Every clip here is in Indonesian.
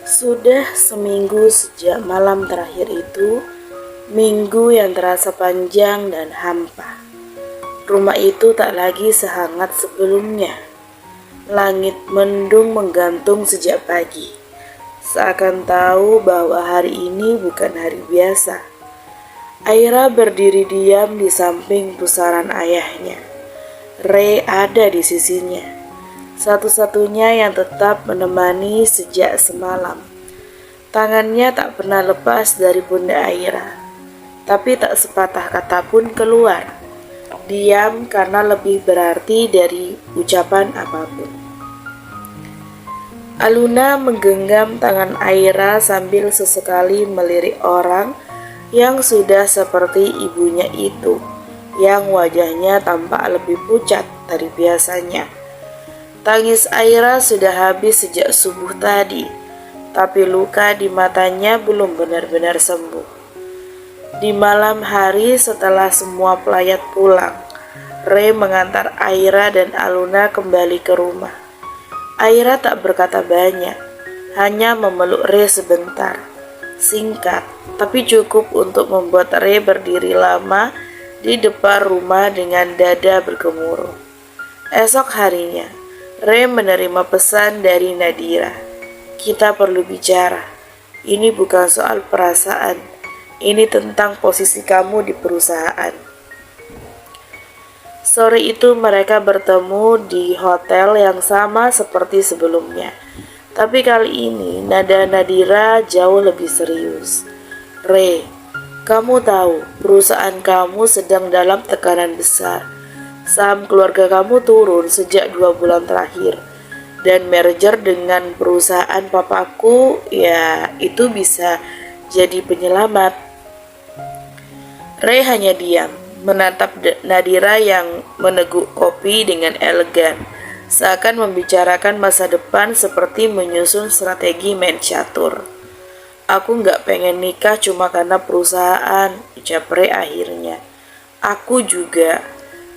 Sudah seminggu sejak malam terakhir itu, minggu yang terasa panjang dan hampa. Rumah itu tak lagi sehangat sebelumnya. Langit mendung menggantung sejak pagi. Seakan tahu bahwa hari ini bukan hari biasa. Aira berdiri diam di samping pusaran ayahnya. Ray ada di sisinya, satu-satunya yang tetap menemani sejak semalam. Tangannya tak pernah lepas dari pundak Aira, tapi tak sepatah kata pun keluar. Diam karena lebih berarti dari ucapan apapun. Aluna menggenggam tangan Aira sambil sesekali melirik orang yang sudah seperti ibunya itu, yang wajahnya tampak lebih pucat dari biasanya. Tangis Aira sudah habis sejak subuh tadi, tapi luka di matanya belum benar-benar sembuh. Di malam hari setelah semua pelayat pulang, Ray mengantar Aira dan Aluna kembali ke rumah. Aira tak berkata banyak, hanya memeluk Ray sebentar. Singkat, tapi cukup untuk membuat Ray berdiri lama di depan rumah dengan dada bergemuruh. Esok harinya, Ray menerima pesan dari Nadira. Kita perlu bicara. Ini bukan soal perasaan. Ini tentang posisi kamu di perusahaan. Sore itu mereka bertemu di hotel yang sama seperti sebelumnya. Tapi kali ini nada Nadira jauh lebih serius. Ray, kamu tahu perusahaan kamu sedang dalam tekanan besar. Saham keluarga kamu turun sejak 2 bulan terakhir. Dan merger dengan perusahaan papaku, ya itu bisa jadi penyelamat. Ray hanya diam, menatap Nadira yang meneguk kopi dengan elegan, seakan membicarakan masa depan seperti menyusun strategi main catur. Aku gak pengen nikah cuma karena perusahaan, ucap Ray akhirnya. Aku juga.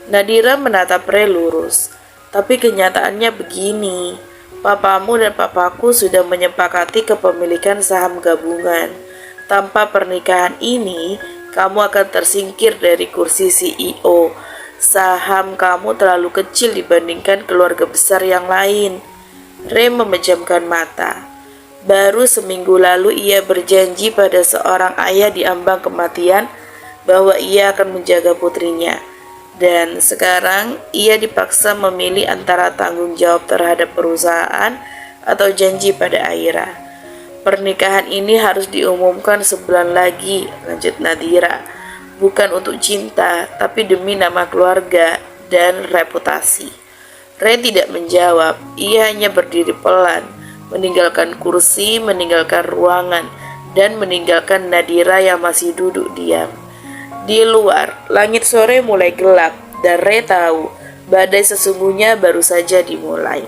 Nadira menatap Ray lurus. Tapi kenyataannya begini, papamu dan papaku sudah menyepakati kepemilikan saham gabungan. Tanpa pernikahan ini, kamu akan tersingkir dari kursi CEO. Saham kamu terlalu kecil dibandingkan keluarga besar yang lain. Ray memejamkan mata. Baru seminggu lalu ia berjanji pada seorang ayah di ambang kematian bahwa ia akan menjaga putrinya. Dan sekarang ia dipaksa memilih antara tanggung jawab terhadap perusahaan atau janji pada Aira. Pernikahan ini harus diumumkan sebulan lagi, lanjut Nadira. Bukan untuk cinta, tapi demi nama keluarga dan reputasi. Ray tidak menjawab, ia hanya berdiri pelan, meninggalkan kursi, meninggalkan ruangan, dan meninggalkan Nadira yang masih duduk diam. Di luar, langit sore mulai gelap dan Ray tahu badai sesungguhnya baru saja dimulai.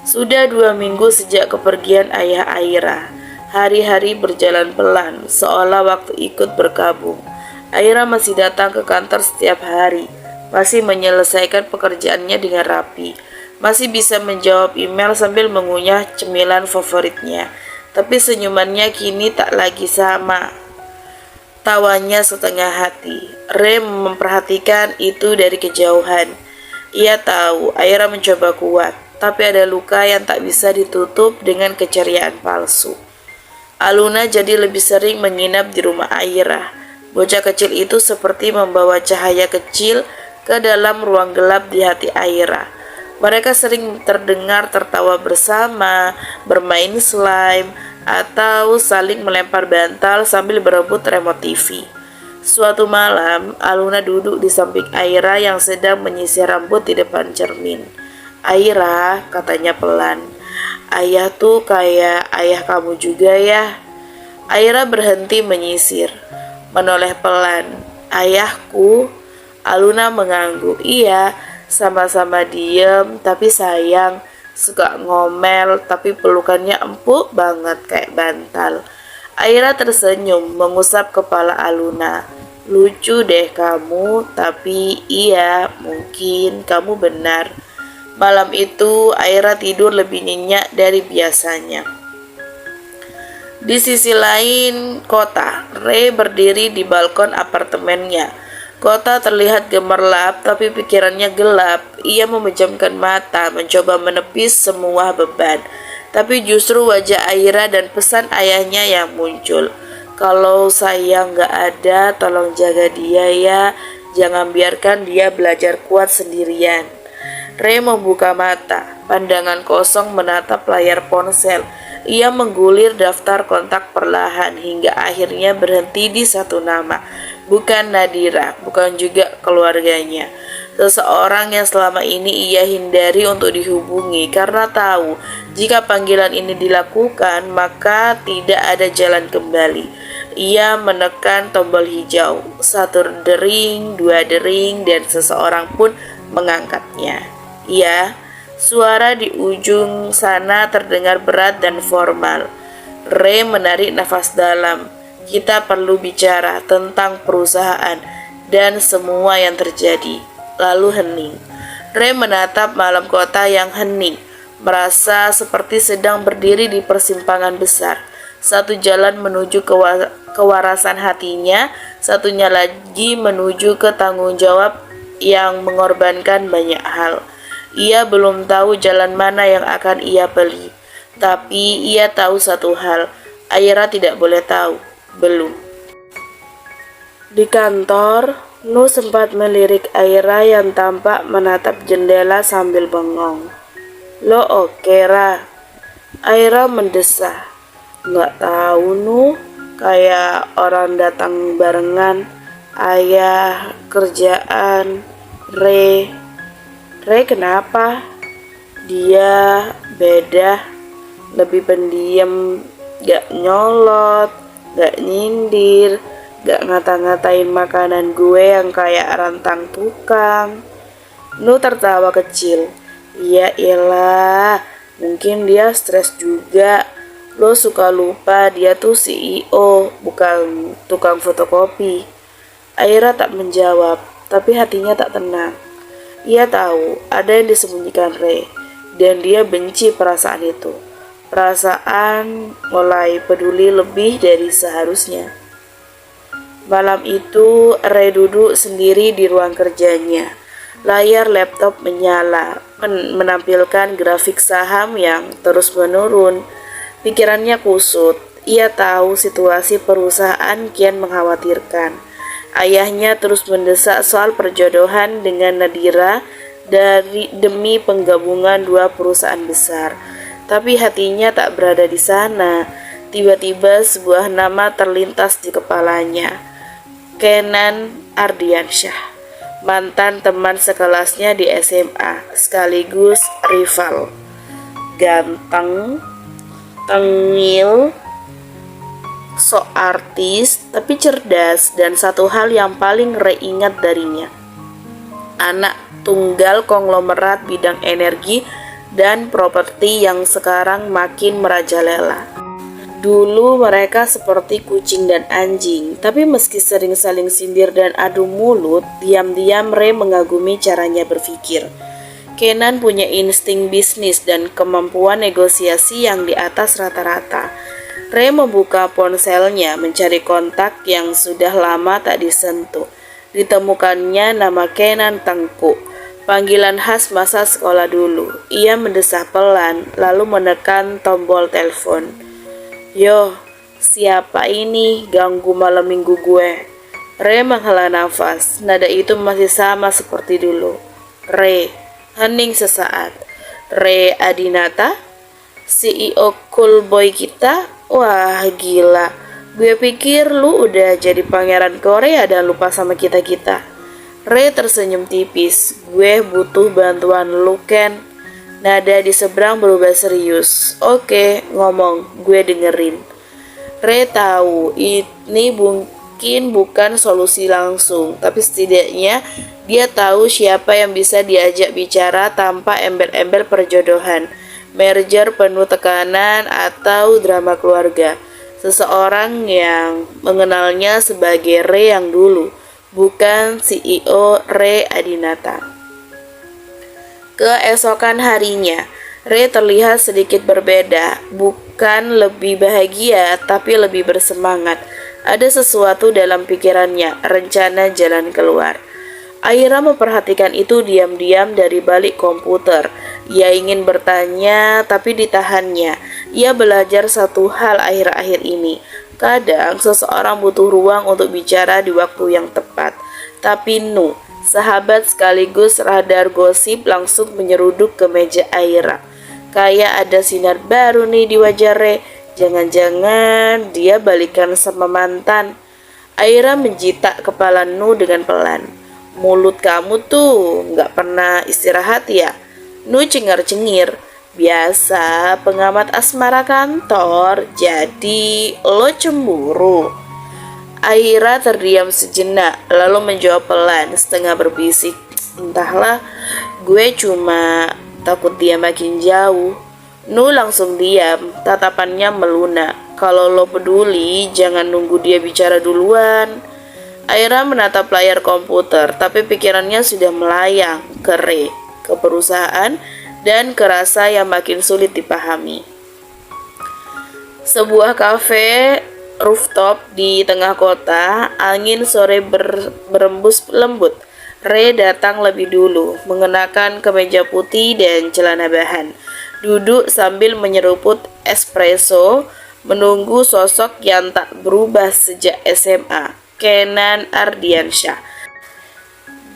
Sudah 2 minggu sejak kepergian ayah Aira. Hari-hari berjalan pelan, seolah waktu ikut berkabung. Aira masih datang ke kantor setiap hari, masih menyelesaikan pekerjaannya dengan rapi, masih bisa menjawab email sambil mengunyah cemilan favoritnya. Tapi senyumannya kini tak lagi sama. Tawanya setengah hati. Ray memperhatikan itu dari kejauhan. Ia tahu Aira mencoba kuat, tapi ada luka yang tak bisa ditutup dengan keceriaan palsu. Aluna jadi lebih sering menginap di rumah Aira. Bocah kecil itu seperti membawa cahaya kecil ke dalam ruang gelap di hati Aira. Mereka sering terdengar tertawa bersama, bermain slime, atau saling melempar bantal sambil berebut remote TV. Suatu malam, Aluna duduk di samping Aira yang sedang menyisir rambut di depan cermin. Aira, katanya pelan, ayah tuh kayak ayah kamu juga ya. Aira berhenti menyisir, menoleh pelan. Ayahku? Aluna mengangguk. Iya, sama-sama diem, tapi sayang. Suka ngomel, tapi pelukannya empuk banget kayak bantal. Aira tersenyum, mengusap kepala Aluna. Lucu deh kamu, tapi iya, mungkin kamu benar. Malam itu Aira tidur lebih nyenyak dari biasanya. Di sisi lain kota, Ray berdiri di balkon apartemennya. Kota terlihat gemerlap, tapi pikirannya gelap. Ia memejamkan mata, mencoba menepis semua beban. Tapi justru wajah Aira dan pesan ayahnya yang muncul. Kalau saya nggak ada, tolong jaga dia ya. Jangan biarkan dia belajar kuat sendirian. Ray membuka mata, pandangan kosong menatap layar ponsel. Ia menggulir daftar kontak perlahan hingga akhirnya berhenti di satu nama. Bukan Nadira, bukan juga keluarganya. Seseorang yang selama ini ia hindari untuk dihubungi karena tahu jika panggilan ini dilakukan maka tidak ada jalan kembali. Ia menekan tombol hijau. Satu dering, dua dering, dan seseorang pun mengangkatnya. Ya, suara di ujung sana terdengar berat dan formal. Ray menarik nafas dalam. Kita perlu bicara tentang perusahaan dan semua yang terjadi. Lalu hening. Ray menatap malam kota yang hening, merasa seperti sedang berdiri di persimpangan besar. Satu jalan menuju kewarasan hatinya, satunya lagi menuju ke tanggung jawab yang mengorbankan banyak hal. Ia belum tahu jalan mana yang akan ia pilih, tapi ia tahu satu hal, Aira tidak boleh tahu, belum. Di kantor, Nu sempat melirik Aira yang tampak menatap jendela sambil bengong. Lo oke, Ra? Aira mendesah. Nggak tahu, Nu, kayak orang datang barengan. Ayah, kerjaan, Ray kenapa? Dia beda, lebih pendiam, gak nyolot, gak nyindir, gak ngata-ngatain makanan gue yang kayak rantang tukang. Nu tertawa kecil. Ya elah, mungkin dia stres juga. Lo suka lupa dia tuh CEO, bukan tukang fotokopi. Aira tak menjawab, tapi hatinya tak tenang. Ia tahu ada yang disembunyikan Ray, dan dia benci perasaan itu. Perasaan mulai peduli lebih dari seharusnya. Malam itu, Ray duduk sendiri di ruang kerjanya. Layar laptop menyala, menampilkan grafik saham yang terus menurun. Pikirannya kusut. Ia tahu situasi perusahaan kian mengkhawatirkan. Ayahnya terus mendesak soal perjodohan dengan Nadira demi penggabungan dua perusahaan besar. Tapi hatinya tak berada di sana. Tiba-tiba sebuah nama terlintas di kepalanya. Kenan Ardiansyah, mantan teman sekelasnya di SMA, sekaligus rival. Ganteng, tengil, sok artis, tapi cerdas, dan satu hal yang paling Ray ingat darinya, anak tunggal konglomerat bidang energi dan properti yang sekarang makin merajalela. Dulu mereka seperti kucing dan anjing, tapi meski sering saling sindir dan adu mulut, diam-diam Ray mengagumi caranya berpikir. Kenan punya insting bisnis dan kemampuan negosiasi yang di atas rata-rata. Ray membuka ponselnya mencari kontak yang sudah lama tak disentuh. Ditemukannya nama Kenan Tengku, panggilan khas masa sekolah dulu. Ia mendesah pelan, lalu menekan tombol telepon. Yo, siapa ini ganggu malam minggu gue? Ray menghela nafas, nada itu masih sama seperti dulu. Ray, hening sesaat. Ray Adinata, CEO cool boy kita. Wah gila, gue pikir lu udah jadi pangeran Korea dan lupa sama kita-kita. Ray tersenyum tipis. Gue butuh bantuan lu, Ken. Nada di seberang berubah serius. Oke, ngomong, gue dengerin. Ray tahu ini mungkin bukan solusi langsung, tapi setidaknya dia tahu siapa yang bisa diajak bicara tanpa embel-embel perjodohan, merger penuh tekanan, atau drama keluarga. Seseorang yang mengenalnya sebagai Ray yang dulu, bukan CEO Ray Adinata. Keesokan harinya, Ray terlihat sedikit berbeda, bukan lebih bahagia tapi lebih bersemangat. Ada sesuatu dalam pikirannya, rencana jalan keluar. Aira memperhatikan itu diam-diam dari balik komputer. Ia ingin bertanya tapi ditahannya. Ia belajar satu hal akhir-akhir ini. Kadang seseorang butuh ruang untuk bicara di waktu yang tepat. Tapi sahabat sekaligus radar gosip, langsung menyeruduk ke meja Aira. Kayak ada sinar baru nih di wajah Re. Jangan-jangan dia balikan sama mantan. Aira menjitak kepala dengan pelan. Mulut kamu tuh nggak pernah istirahat ya? Cengar-cengir. Biasa pengamat asmara kantor. Jadi lo cemburu? Aira terdiam sejenak, lalu menjawab pelan, setengah berbisik. Entahlah, gue cuma takut dia makin jauh. Langsung diam, tatapannya melunak. Kalau lo peduli, jangan nunggu dia bicara duluan. Aira menatap layar komputer, tapi pikirannya sudah melayang ke Re, ke perusahaan, dan ke rasa yang makin sulit dipahami. Sebuah kafe rooftop di tengah kota, angin sore berembus lembut. Ray datang lebih dulu, mengenakan kemeja putih dan celana bahan. Duduk sambil menyeruput espresso, menunggu sosok yang tak berubah sejak SMA, Kenan Ardiansyah.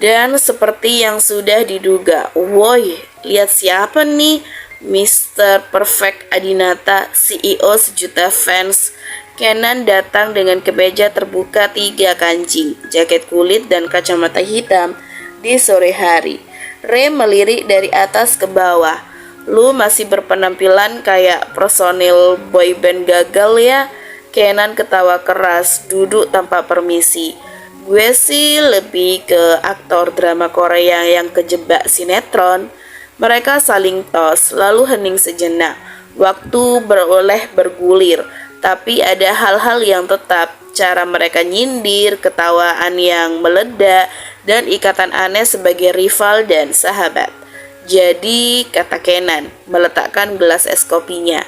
Dan seperti yang sudah diduga, woi, lihat siapa nih? Mr. Perfect Adinata, CEO sejuta fans. Kenan datang dengan kemeja terbuka 3 kancing, jaket kulit dan kacamata hitam di sore hari. Ray melirik dari atas ke bawah. Lu masih berpenampilan kayak personil boyband gagal ya? Kenan ketawa keras, duduk tanpa permisi. Gue sih lebih ke aktor drama Korea yang kejebak sinetron. Mereka saling tos, lalu hening sejenak. Waktu bergulir. Tapi ada hal-hal yang tetap, cara mereka nyindir, ketawaan yang meledak, dan ikatan aneh sebagai rival dan sahabat. Jadi, kata Kenan, meletakkan gelas es kopinya,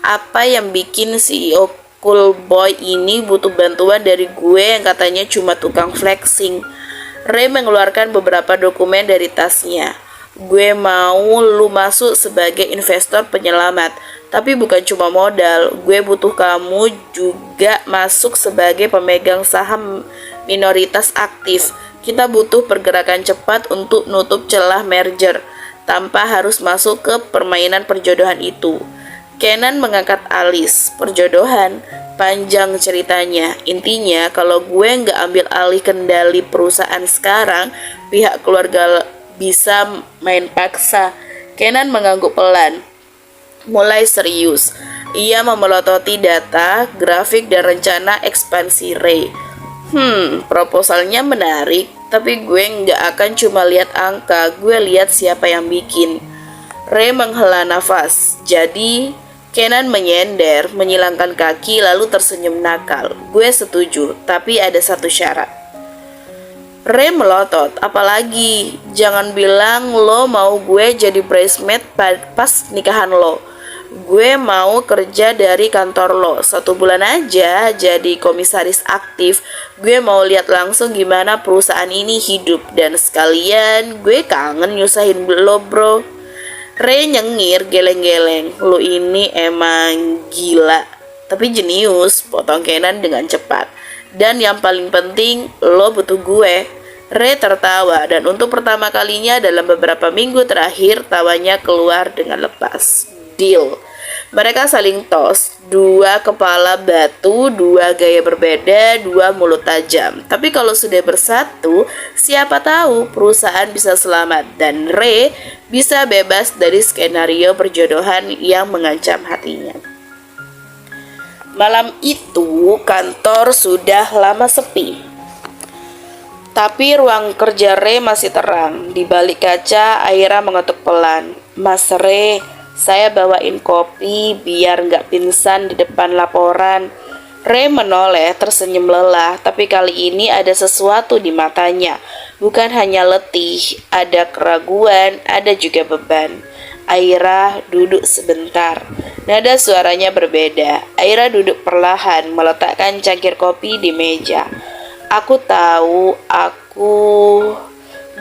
apa yang bikin CEO Cool Boy ini butuh bantuan dari gue yang katanya cuma tukang flexing? Ray mengeluarkan beberapa dokumen dari tasnya. Gue mau lu masuk sebagai investor penyelamat, tapi bukan cuma modal. Gue butuh kamu juga masuk sebagai pemegang saham minoritas aktif. Kita butuh pergerakan cepat untuk nutup celah merger tanpa harus masuk ke permainan perjodohan itu. Kenan mengangkat alis. Perjodohan? Panjang ceritanya. Intinya kalau gue nggak ambil alih kendali perusahaan sekarang, pihak keluarga bisa main paksa. Kenan mengangguk pelan, mulai serius. Ia memelototi data, grafik, dan rencana ekspansi Ray. Proposalnya menarik, tapi gue nggak akan cuma lihat angka, gue lihat siapa yang bikin. Ray menghela nafas. Jadi, Kenan menyender, menyilangkan kaki, lalu tersenyum nakal. Gue setuju, tapi ada satu syarat. Ray melotot, apalagi? Jangan bilang lo mau gue jadi bridesmaid pas nikahan lo. Gue mau kerja dari kantor lo 1 bulan aja jadi komisaris aktif. Gue mau lihat langsung gimana perusahaan ini hidup. Dan sekalian gue kangen nyusahin lo bro. Ray nyengir geleng-geleng. Lo ini emang gila, tapi jenius, potong Kenan dengan cepat. Dan yang paling penting, lo butuh gue. Ray tertawa, dan untuk pertama kalinya dalam beberapa minggu terakhir, tawanya keluar dengan lepas. Deal. Mereka saling tos, 2 kepala batu, 2 gaya berbeda, 2 mulut tajam. Tapi kalau sudah bersatu, siapa tahu perusahaan bisa selamat dan Ray bisa bebas dari skenario perjodohan yang mengancam hatinya. Malam itu kantor sudah lama sepi. Tapi ruang kerja Ray masih terang. Di balik kaca, Aira mengetuk pelan. Mas Ray, saya bawain kopi biar nggak pingsan di depan laporan. Ray menoleh tersenyum lelah, tapi kali ini ada sesuatu di matanya. Bukan hanya letih, ada keraguan, ada juga beban. Aira duduk sebentar. Nada suaranya berbeda. Aira duduk perlahan, meletakkan cangkir kopi di meja. Aku tahu, aku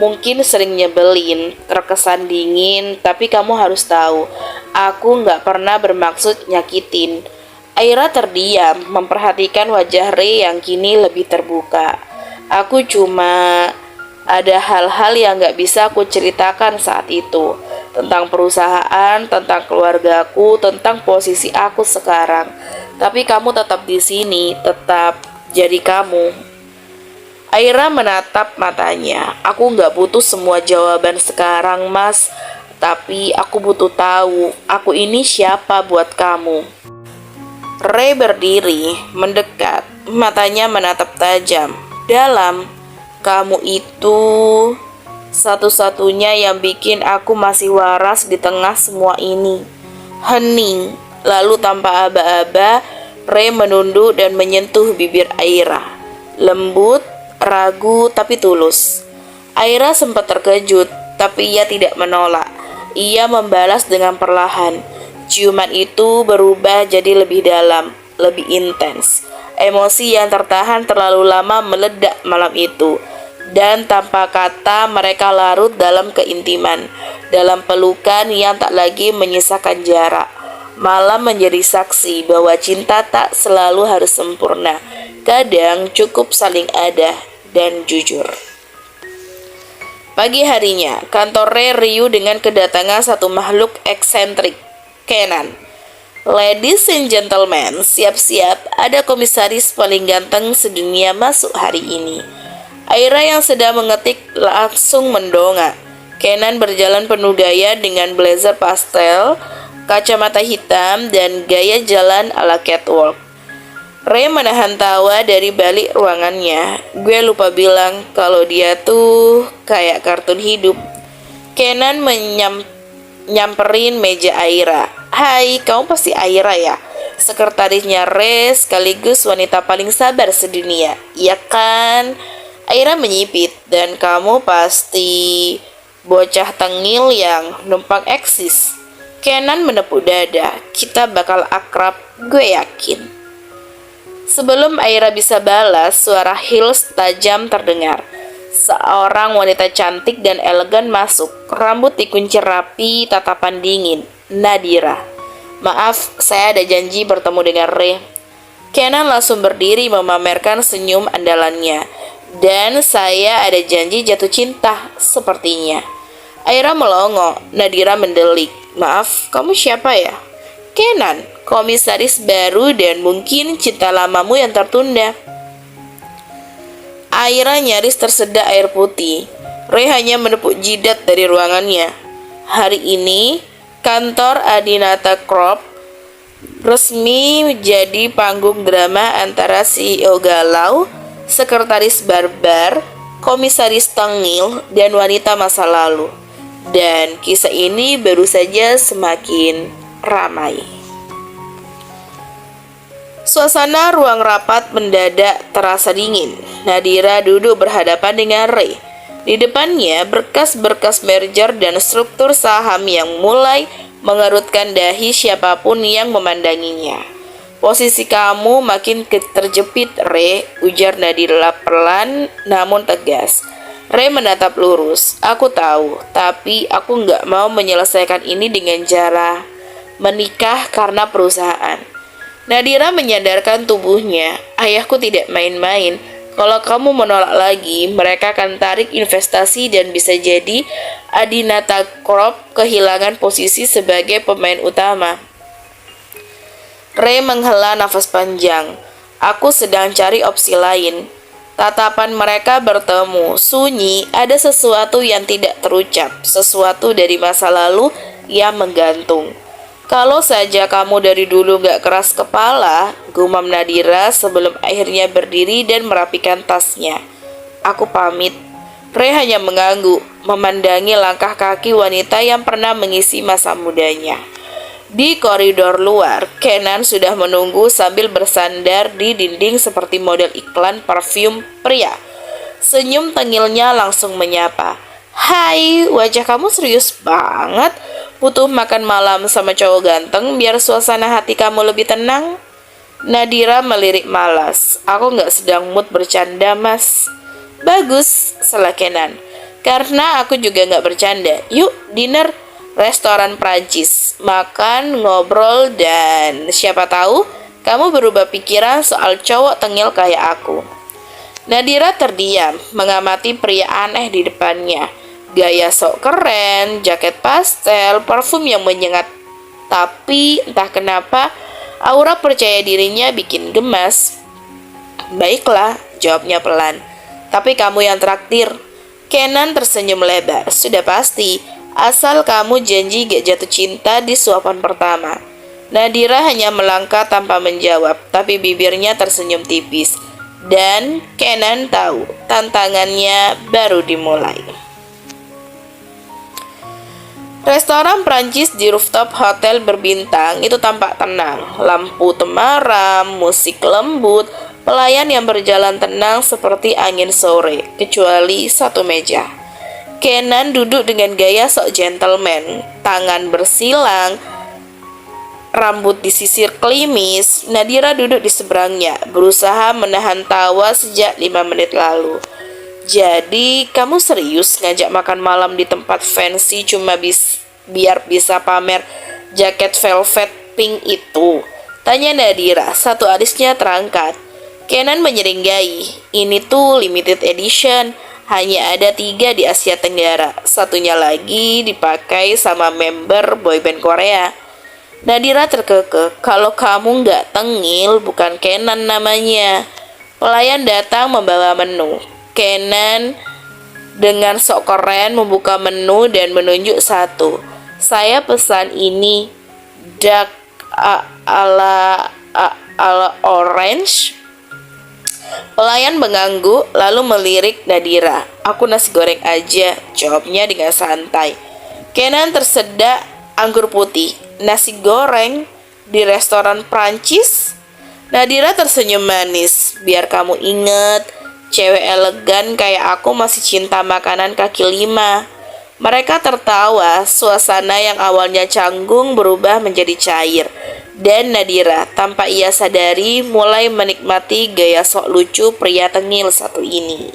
mungkin sering nyebelin, terkesan dingin, tapi kamu harus tahu, aku nggak pernah bermaksud nyakitin. Aira terdiam, memperhatikan wajah Ray yang kini lebih terbuka. Aku cuma ada hal-hal yang gak bisa aku ceritakan saat itu. Tentang perusahaan, tentang keluargaku, tentang posisi aku sekarang. Tapi kamu tetap di sini, tetap jadi kamu. Aira menatap matanya. Aku gak butuh semua jawaban sekarang, Mas. Tapi aku butuh tahu, aku ini siapa buat kamu. Ray berdiri, mendekat, matanya menatap tajam. Dalam, kamu itu satu-satunya yang bikin aku masih waras di tengah semua ini. Hening, lalu tanpa aba-aba, Ray menunduk dan menyentuh bibir Aira. Lembut, ragu, tapi tulus. Aira sempat terkejut, tapi ia tidak menolak. Ia membalas dengan perlahan. Ciuman itu berubah jadi lebih dalam, lebih intens. Emosi yang tertahan terlalu lama meledak malam itu. Dan tanpa kata mereka larut dalam keintiman, dalam pelukan yang tak lagi menyisakan jarak. Malam menjadi saksi bahwa cinta tak selalu harus sempurna. Kadang cukup saling ada dan jujur. Pagi harinya, kantor Ray riuh dengan kedatangan satu makhluk eksentrik, Kenan. Ladies and gentlemen, siap-siap, ada komisaris paling ganteng sedunia masuk hari ini. Aira yang sedang mengetik langsung mendongak. Kenan berjalan penuh gaya dengan blazer pastel, kacamata hitam, dan gaya jalan ala catwalk. Ray menahan tawa dari balik ruangannya. Gue lupa bilang kalau dia tuh kayak kartun hidup. Kenan nyamperin meja Aira. Hai, kamu pasti Aira ya? Sekretarisnya Ray sekaligus wanita paling sabar sedunia, iya kan? Aira menyipit. Dan kamu pasti bocah tengil yang numpang eksis. Kenan menepuk dada. Kita bakal akrab, gue yakin. Sebelum Aira bisa balas, suara heels tajam terdengar. Seorang wanita cantik dan elegan masuk, rambut dikunci rapi, tatapan dingin. Nadira. Maaf, saya ada janji bertemu dengan Ray. Kenan langsung berdiri memamerkan senyum andalannya. Dan saya ada janji jatuh cinta, sepertinya. Aira melongo, Nadira mendelik. Maaf, kamu siapa ya? Kenan, komisaris baru dan mungkin cinta lamamu yang tertunda. Aira nyaris tersedak air putih. Ray hanya menepuk jidat dari ruangannya. Hari ini, kantor Adinata Corp resmi jadi panggung drama antara CEO galau, sekretaris barbar, komisaris tengil, dan wanita masa lalu. Dan kisah ini baru saja semakin ramai. Suasana ruang rapat mendadak terasa dingin. Nadira duduk berhadapan dengan Ray. Di depannya berkas-berkas merger dan struktur saham yang mulai mengerutkan dahi siapapun yang memandanginya. Posisi kamu makin terjepit, Ray, ujar Nadira perlahan namun tegas. Ray menatap lurus. Aku tahu, tapi aku nggak mau menyelesaikan ini dengan cara menikah karena perusahaan. Nadira menyadarkan tubuhnya. Ayahku tidak main-main. Kalau kamu menolak lagi, mereka akan tarik investasi dan bisa jadi Adinata Corp kehilangan posisi sebagai pemain utama. Ray menghela nafas panjang. Aku sedang cari opsi lain. Tatapan mereka bertemu, sunyi, ada sesuatu yang tidak terucap, sesuatu dari masa lalu yang menggantung. Kalau saja kamu dari dulu gak keras kepala, gumam Nadira sebelum akhirnya berdiri dan merapikan tasnya. Aku pamit. Ray hanya mengangguk, memandangi langkah kaki wanita yang pernah mengisi masa mudanya. Di koridor luar, Kenan sudah menunggu sambil bersandar di dinding seperti model iklan parfum pria. Senyum tengilnya langsung menyapa. Hai, wajah kamu serius banget. Butuh makan malam sama cowok ganteng biar suasana hati kamu lebih tenang? Nadira melirik malas. Aku gak sedang mood bercanda, mas. Bagus, sela Kenan. Karena aku juga gak bercanda. Yuk, dinner. Restoran Prancis, makan, ngobrol, dan siapa tahu kamu berubah pikiran soal cowok tengil kayak aku. Nadira terdiam, mengamati pria aneh di depannya. Gaya sok keren, jaket pastel, parfum yang menyengat. Tapi entah kenapa, aura percaya dirinya bikin gemas. Baiklah, jawabnya pelan. Tapi kamu yang traktir. Kenan tersenyum lebar. Sudah pasti. Asal kamu janji gak jatuh cinta di suapan pertama. Nadira hanya melangkah tanpa menjawab, tapi bibirnya tersenyum tipis. Dan Kenan tahu tantangannya baru dimulai. Restoran Prancis di rooftop hotel berbintang itu tampak tenang. Lampu temaram, musik lembut, pelayan yang berjalan tenang seperti angin sore, kecuali satu meja. Kenan duduk dengan gaya sok gentleman, tangan bersilang, rambut disisir klimis. Nadira duduk di seberangnya, berusaha menahan tawa sejak 5 menit lalu. Jadi, kamu serius ngajak makan malam di tempat fancy cuma biar bisa pamer jaket velvet pink itu? Tanya Nadira, satu alisnya terangkat. Kenan menyeringai, ini tuh limited edition. Hanya ada 3 di Asia Tenggara. Satunya lagi dipakai sama member boyband Korea. Nadira terkekeh. Kalau kamu nggak tengil, bukan Kenan namanya. Pelayan datang membawa menu. Kenan dengan sok keren membuka menu dan menunjuk satu. Saya pesan ini dark ala orange. Pelayan mengangguk lalu melirik Nadira. Aku nasi goreng aja, jawabnya dengan santai. Kenan tersedak anggur putih. Nasi goreng di restoran Prancis? Nadira tersenyum manis. Biar kamu inget, cewek elegan kayak aku masih cinta makanan kaki 5. Mereka tertawa, suasana yang awalnya canggung berubah menjadi cair. Dan Nadira, tanpa ia sadari, mulai menikmati gaya sok lucu pria tengil satu ini.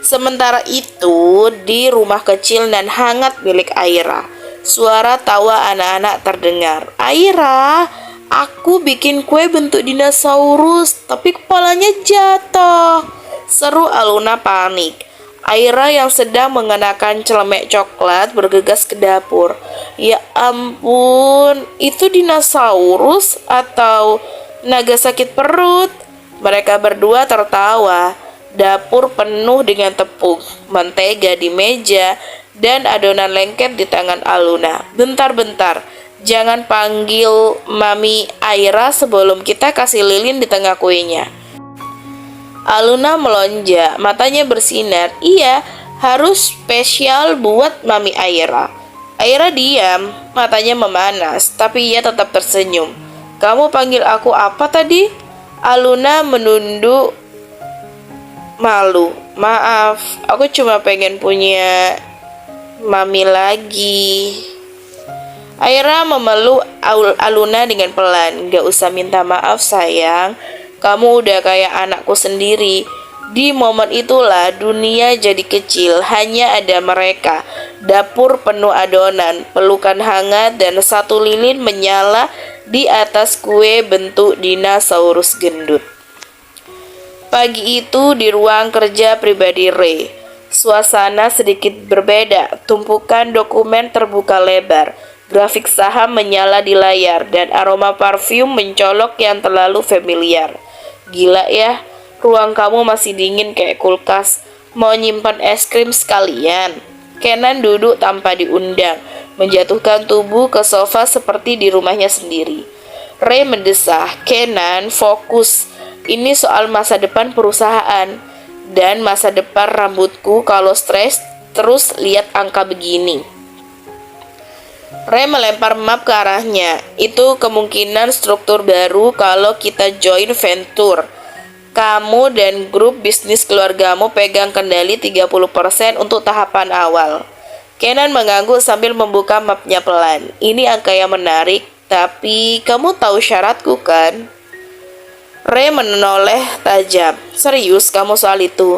Sementara itu, di rumah kecil dan hangat milik Aira, suara tawa anak-anak terdengar. Aira, aku bikin kue bentuk dinosaurus, tapi kepalanya jatuh. Seru Aluna panik. Aira yang sedang mengenakan celemek coklat bergegas ke dapur. Ya ampun, itu dinosaurus atau naga sakit perut? Mereka berdua tertawa. Dapur penuh dengan tepung, mentega di meja, dan adonan lengket di tangan Aluna. Bentar-bentar, jangan panggil Mami Aira sebelum kita kasih lilin di tengah kuenya. Aluna melonjak, matanya bersinar. Iya, harus spesial buat Mami Aira. Aira diam, matanya memanas, tapi ia tetap tersenyum. Kamu panggil aku apa tadi? Aluna menunduk malu. Maaf, aku cuma pengen punya Mami lagi. Aira memeluk Aluna dengan pelan. Gak usah minta maaf sayang. Kamu udah kayak anakku sendiri. Di momen itulah dunia jadi kecil. Hanya ada mereka. Dapur penuh adonan, pelukan hangat, dan satu lilin menyala di atas kue bentuk dinosaurus gendut. Pagi itu di ruang kerja pribadi Ray. Suasana sedikit berbeda. Tumpukan dokumen terbuka lebar. Grafik saham menyala di layar dan aroma parfum mencolok yang terlalu familiar. Gila ya, ruang kamu masih dingin kayak kulkas. Mau nyimpan es krim sekalian? Kenan duduk tanpa diundang, menjatuhkan tubuh ke sofa seperti di rumahnya sendiri. Ray mendesah, Kenan fokus. Ini soal masa depan perusahaan dan masa depan rambutku kalau stres terus lihat angka begini. Ray melempar map ke arahnya. Itu kemungkinan struktur baru kalau kita join venture. Kamu dan grup bisnis keluargamu pegang kendali 30% untuk tahapan awal. Kenan mengangguk sambil membuka mapnya pelan. Ini angka yang menarik, tapi kamu tahu syaratku kan? Ray menoleh tajam. Serius kamu soal itu?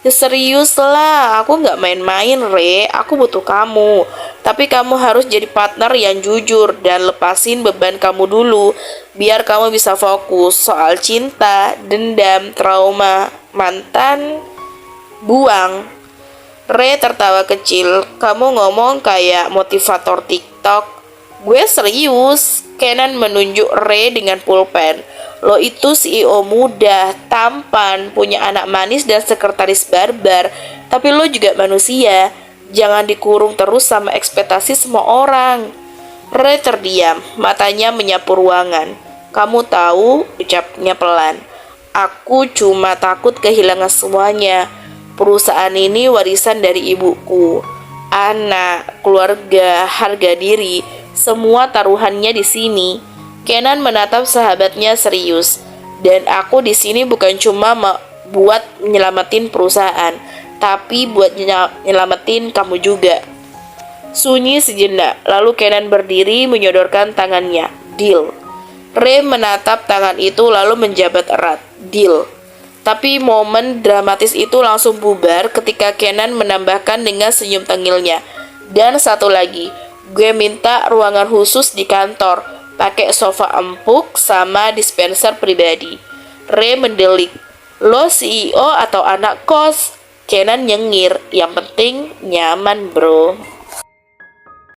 Ya serius lah, aku nggak main-main Ray, aku butuh kamu. Tapi kamu harus jadi partner yang jujur dan lepasin beban kamu dulu, biar kamu bisa fokus soal cinta, dendam, trauma, mantan, buang. Ray tertawa kecil, kamu ngomong kayak motivator TikTok. Gue serius. Kenan menunjuk Ray dengan pulpen. Lo itu CEO muda, tampan, punya anak manis dan sekretaris barbar. Tapi lo juga manusia. Jangan dikurung terus sama ekspektasi semua orang. Ray terdiam, matanya menyapu ruangan. Kamu tahu, ucapnya pelan. Aku cuma takut kehilangan semuanya. Perusahaan ini warisan dari ibuku. Anak, keluarga, harga diri, semua taruhannya di sini. Kenan menatap sahabatnya serius. Dan aku di sini bukan cuma buat nyelamatin perusahaan, tapi buat nyelamatin kamu juga. Sunyi sejenak, lalu Kenan berdiri menyodorkan tangannya. Deal. Ray menatap tangan itu lalu menjabat erat. Deal. Tapi momen dramatis itu langsung bubar ketika Kenan menambahkan dengan senyum tengilnya. Dan satu lagi, gue minta ruangan khusus di kantor, pakai sofa empuk sama dispenser pribadi. Ray mendelik, lo CEO atau anak kos? Kenan nyengir, yang penting nyaman bro.